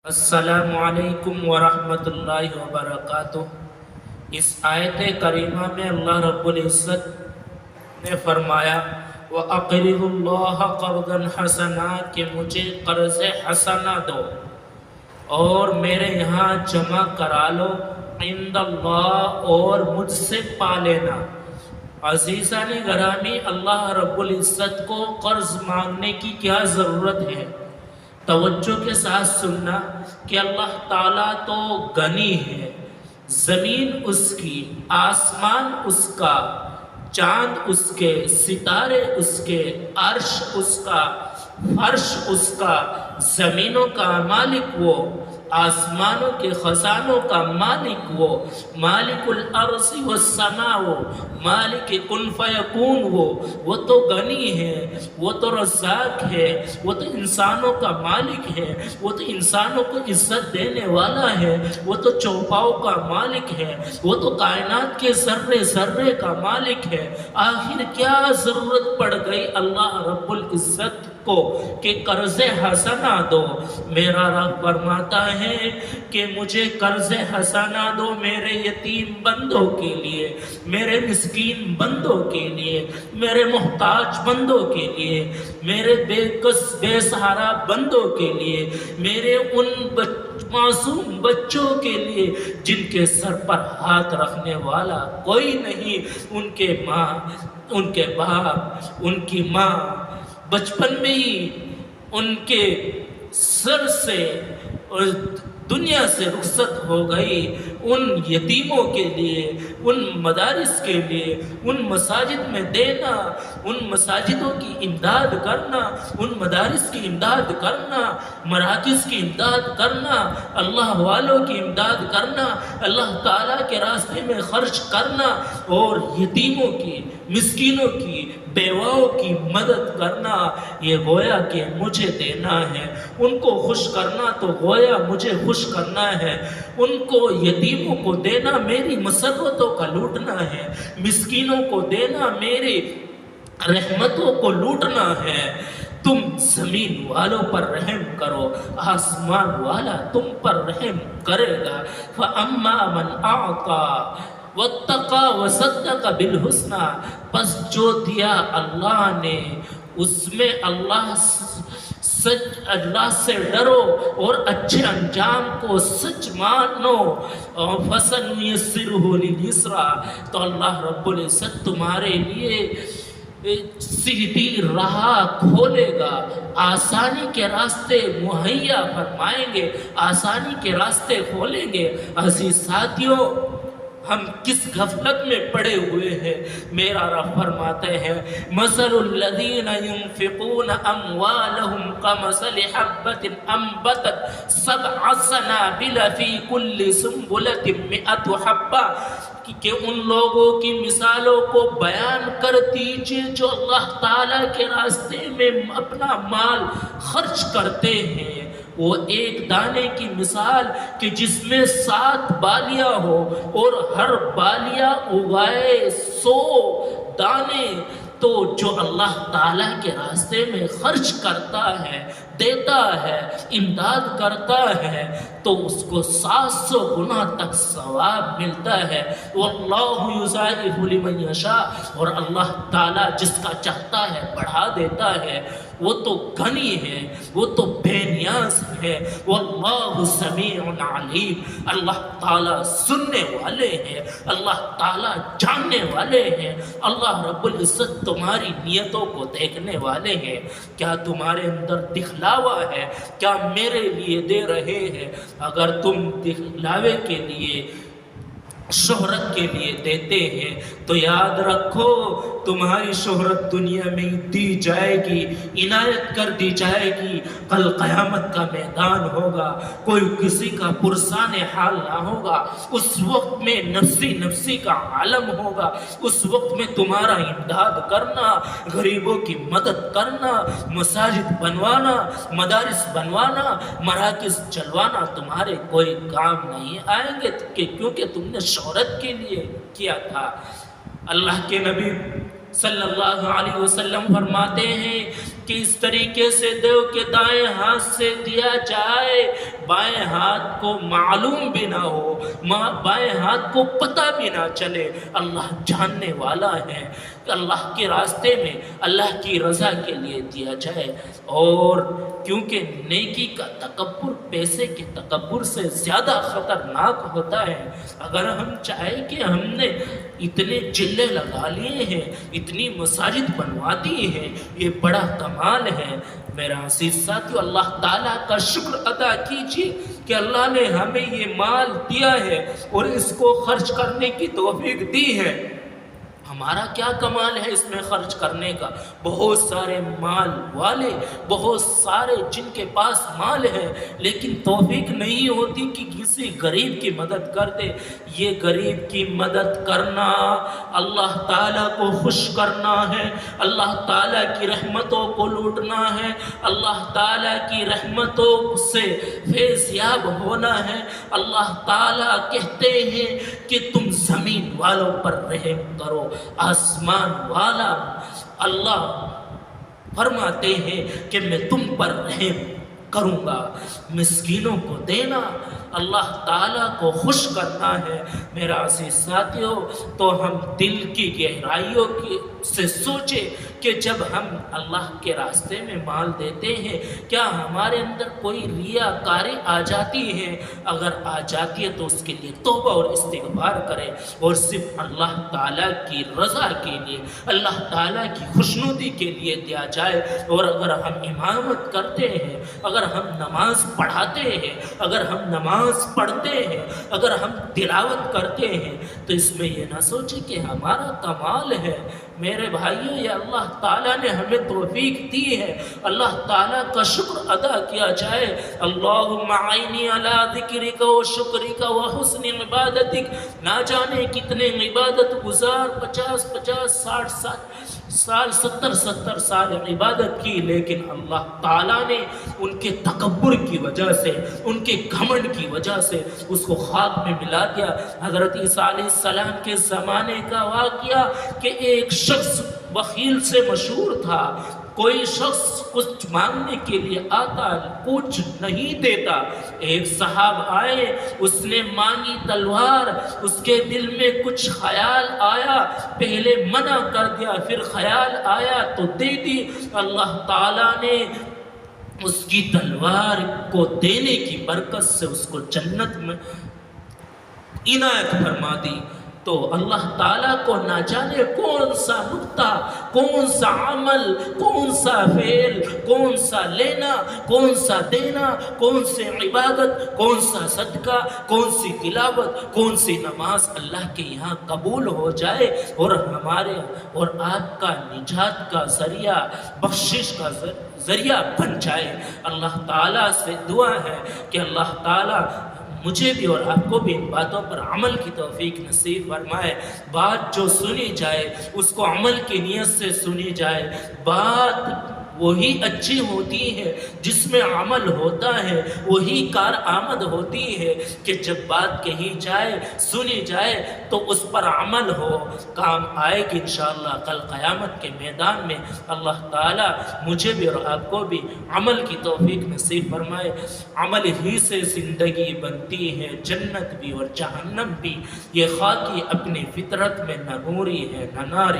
السلام علیکم ورحمۃ اللہ وبرکاتہ۔ اس آیت کریمہ میں اللہ رب العزت نے فرمایا وَأَقْرِضُوا اللَّهَ قَرْضًا حَسَنًا کہ مجھے قرض حسنہ دو اور میرے یہاں جمع کرا لو عند اللہ اور مجھ سے پا لینا۔ عزیزان گرامی، اللہ رب العزت کو قرض مانگنے کی کیا ضرورت ہے؟ توجہ کے ساتھ سننا کہ اللہ تعالیٰ تو غنی ہے، زمین اس کی، آسمان اس کا، چاند اس کے، ستارے اس کے، عرش اس کا، فرش اس کا، زمینوں کا مالک وہ، آسمانوں کے خزانوں کا مالک وہ، مالک الارض والسماء وہ، مالک کن فیکون وہ تو غنی ہے، وہ تو رزاق ہے، وہ تو انسانوں کا مالک ہے، وہ تو انسانوں کو عزت دینے والا ہے، وہ تو چوپاؤں کا مالک ہے، وہ تو کائنات کے ذرے ذرے کا مالک ہے۔ آخر کیا ضرورت پڑ گئی اللہ رب العزت کو کہ قرض حسنہ دو؟ میرا رب فرماتا ہے کہ مجھے قرض حسنہ دو میرے یتیم بندوں کے لیے، میرے مسکین بندوں کے لیے، میرے محتاج بندوں کے لیے، میرے بے کس بے سہارا بندوں کے لیے، میرے ان معصوم بچوں کے لیے جن کے سر پر ہاتھ رکھنے والا کوئی نہیں، ان کے ماں، ان کے باپ، ان کی ماں بچپن میں ہی ان کے سر سے اور دنیا سے رخصت ہو گئی۔ ان یتیموں کے لیے، ان مدارس کے لیے، ان مساجد میں دینا، ان مساجدوں کی امداد کرنا، ان مدارس کی امداد کرنا، مراکز کی امداد کرنا، اللہ والوں کی امداد کرنا، اللہ تعالیٰ کے راستے میں خرچ کرنا اور یتیموں کی، مسکینوں کی، بیواؤں کی مدد کرنا، یہ گویا کہ مجھے دینا ہے۔ ان کو خوش کرنا تو گویا مجھے خوش کرنا ہے۔ ان کو یتیموں کو دینا میری مسرتوں کا لوٹنا ہے، مسکینوں کو دینا میری رحمتوں کو لوٹنا ہے۔ تم زمین والوں پر رحم کرو، آسمان والا تم پر رحم کرے گا۔ فَأَمَّا مَنْ أَعْطَى وَاتَّقَى وَصَدَّقَ بِالْحُسْنَى، پس جو دیا اللہ نے اس میں اللہ سے ڈرو اور اچھے انجام کو سچ مانو۔ فَسَنُيَسِّرُهُ لِلْيُسْرَىٰ، تو اللہ رب العزت تمہارے لیے سیدھی راہ کھولے گا، آسانی کے راستے مہیا فرمائیں گے، آسانی کے راستے کھولیں گے۔ عزیز ساتھیوں، ہم کس غفلت میں پڑے ہوئے ہیں؟ میرا رب فرماتے ہیں مثل الذین ينفقون اموالهم كمثل حبة انبتت سبع سنابل في كل سنبلة 100 حبة، کہ ان لوگوں کی مثالوں کو بیان کر دیجئے جو اللہ تعالیٰ کے راستے میں اپنا مال خرچ کرتے ہیں۔ وہ ایک دانے کی مثال کہ جس میں 7 بالیاں ہو اور ہر بالیاں اگائے 100 دانے، تو جو اللہ تعالیٰ کے راستے میں خرچ کرتا ہے، دیتا ہے، امداد کرتا ہے، تو اس کو 700 گنا تک ثواب ملتا ہے۔ واللہ یضاعف لمن یشاء، اور اللہ تعالیٰ جس کا چاہتا ہے بڑھا دیتا ہے۔ وہ تو غنی ہے، وہ تو بے نیاز ہے۔ واللہ سمیع علیم، اللہ تعالیٰ سننے والے ہیں، اللہ تعالیٰ جاننے والے ہیں، اللہ رب العزت تمہاری نیتوں کو دیکھنے والے ہیں۔ کیا تمہارے اندر دکھلاوا ہے؟ کیا میرے لیے دے رہے ہیں؟ اگر تم دکھلاوے کے لیے، شہرت کے لیے دیتے ہیں تو یاد رکھو تمہاری شہرت دنیا میں دی جائے گی، عنایت کر دی جائے گی۔ کل قیامت کا میدان ہوگا، کوئی کسی کا پرسان حال نہ ہوگا، اس وقت میں نفسی نفسی کا عالم ہوگا۔ اس وقت میں تمہارا امداد کرنا، غریبوں کی مدد کرنا، مساجد بنوانا، مدارس بنوانا، مراکز چلوانا تمہارے کوئی کام نہیں آئیں گے، کیونکہ تم نے شہرت کے لیے کیا تھا۔ اللہ کے نبی صلی اللہ علیہ وسلم فرماتے ہیں کہ اس طریقے سے دو کہ دائیں ہاتھ سے دیا جائے بائیں ہاتھ کو معلوم بھی نہ ہو، بائیں ہاتھ کو پتہ بھی نہ چلے۔ اللہ جاننے والا ہے کہ اللہ کے راستے میں اللہ کی رضا کے لیے دیا جائے۔ اور کیونکہ نیکی کا تکبر پیسے کے تکبر سے زیادہ خطرناک ہوتا ہے۔ اگر ہم چاہیں کہ ہم نے اتنے چلے لگا لیے ہیں، اتنی مساجد بنوا دی ہیں، یہ بڑا کمال ہے۔ میرا عزیز ساتھیو، اللہ تعالیٰ کا شکر ادا کیجیے کہ اللہ نے ہمیں یہ مال دیا ہے اور اس کو خرچ کرنے کی توفیق دی ہے۔ ہمارا کیا کمال ہے اس میں خرچ کرنے کا؟ بہت سارے مال والے، بہت سارے جن کے پاس مال ہے لیکن توفیق نہیں ہوتی کہ کسی غریب کی مدد کر دے۔ یہ غریب کی مدد کرنا اللہ تعالیٰ کو خوش کرنا ہے، اللہ تعالیٰ کی رحمتوں کو لوٹنا ہے، اللہ تعالیٰ کی رحمتوں سے فیض یاب ہونا ہے۔ اللہ تعالیٰ کہتے ہیں کہ تم زمین والوں پر رحم کرو، آسمان والا اللہ فرماتے ہیں کہ میں تم پر رحم کروں گا۔ مسکینوں کو دینا اللہ تعالیٰ کو خوش کرنا ہے۔ میرا عزیز ساتھیو، تو ہم دل کی گہرائیوں سے سوچیں کہ جب ہم اللہ کے راستے میں مال دیتے ہیں کیا ہمارے اندر کوئی ریاکاری آ جاتی ہے؟ اگر آ جاتی ہے تو اس کے لیے توبہ اور استغفار کریں اور صرف اللہ تعالیٰ کی رضا کے لیے، اللہ تعالیٰ کی خوشنودی کے لیے دیا جائے۔ اور اگر ہم امامت کرتے ہیں، اگر ہم نماز پڑھاتے ہیں، اگر ہم نماز پڑھتے ہیں، اگر ہم تلاوت کرتے ہیں تو اس میں یہ نہ سوچیں کہ ہمارا کمال ہے۔ میرے بھائیوں، یہ اللہ تعالیٰ نے ہمیں توفیق دی ہے، اللہ تعالیٰ کا شکر ادا کیا جائے۔ اللہم اعنی علی ذکرک و شکرک و حسن عبادتک۔ نہ جانے کتنے عبادت گزار 50 60 70 سال عبادت کی، لیکن اللہ تعالیٰ نے ان کے تکبر کی وجہ سے، ان کے گھمنڈ کی وجہ سے اس کو خاک میں ملا دیا۔ حضرت عیسیٰ علیہ السلام کے زمانے کا واقعہ کہ ایک شخص بخیل سے مشہور تھا، کوئی شخص کچھ مانگنے کے لیے آتا کچھ نہیں دیتا۔ ایک صاحب آئے، اس نے مانگی تلوار، اس کے دل میں کچھ خیال آیا، پہلے منع کر دیا، پھر خیال آیا تو دے دی۔ اللہ تعالیٰ نے اس کی تلوار کو دینے کی برکت سے اس کو جنت میں عنایت فرما دی۔ تو اللہ تعالیٰ کو نہ جانے کون سا نقطہ، کون سا عمل، کون سا فعل، کون سا لینا، کون سا دینا، کون سی عبادت، کون سا صدقہ، کون سی تلاوت، کون سی نماز اللہ کے یہاں قبول ہو جائے اور ہمارے اور آپ کا نجات کا ذریعہ، بخشش کا ذریعہ بن جائے۔ اللہ تعالیٰ سے دعا ہے کہ اللہ تعالیٰ مجھے بھی اور آپ کو بھی ان باتوں پر عمل کی توفیق نصیب فرمائے۔ بات جو سنی جائے اس کو عمل کی نیت سے سنی جائے۔ بات وہی اچھی ہوتی ہے جس میں عمل ہوتا ہے، وہی کارآمد ہوتی ہے کہ جب بات کہی جائے، سنی جائے تو اس پر عمل ہو، کام آئے گی انشاءاللہ کل قیامت کے میدان میں۔ اللہ تعالیٰ مجھے بھی اور آپ کو بھی عمل کی توفیق نصیب فرمائے۔ عمل ہی سے زندگی بنتی ہے، جنت بھی اور جہنم بھی۔ یہ خاکی اپنی فطرت میں نہ نوری ہے نہ ناری۔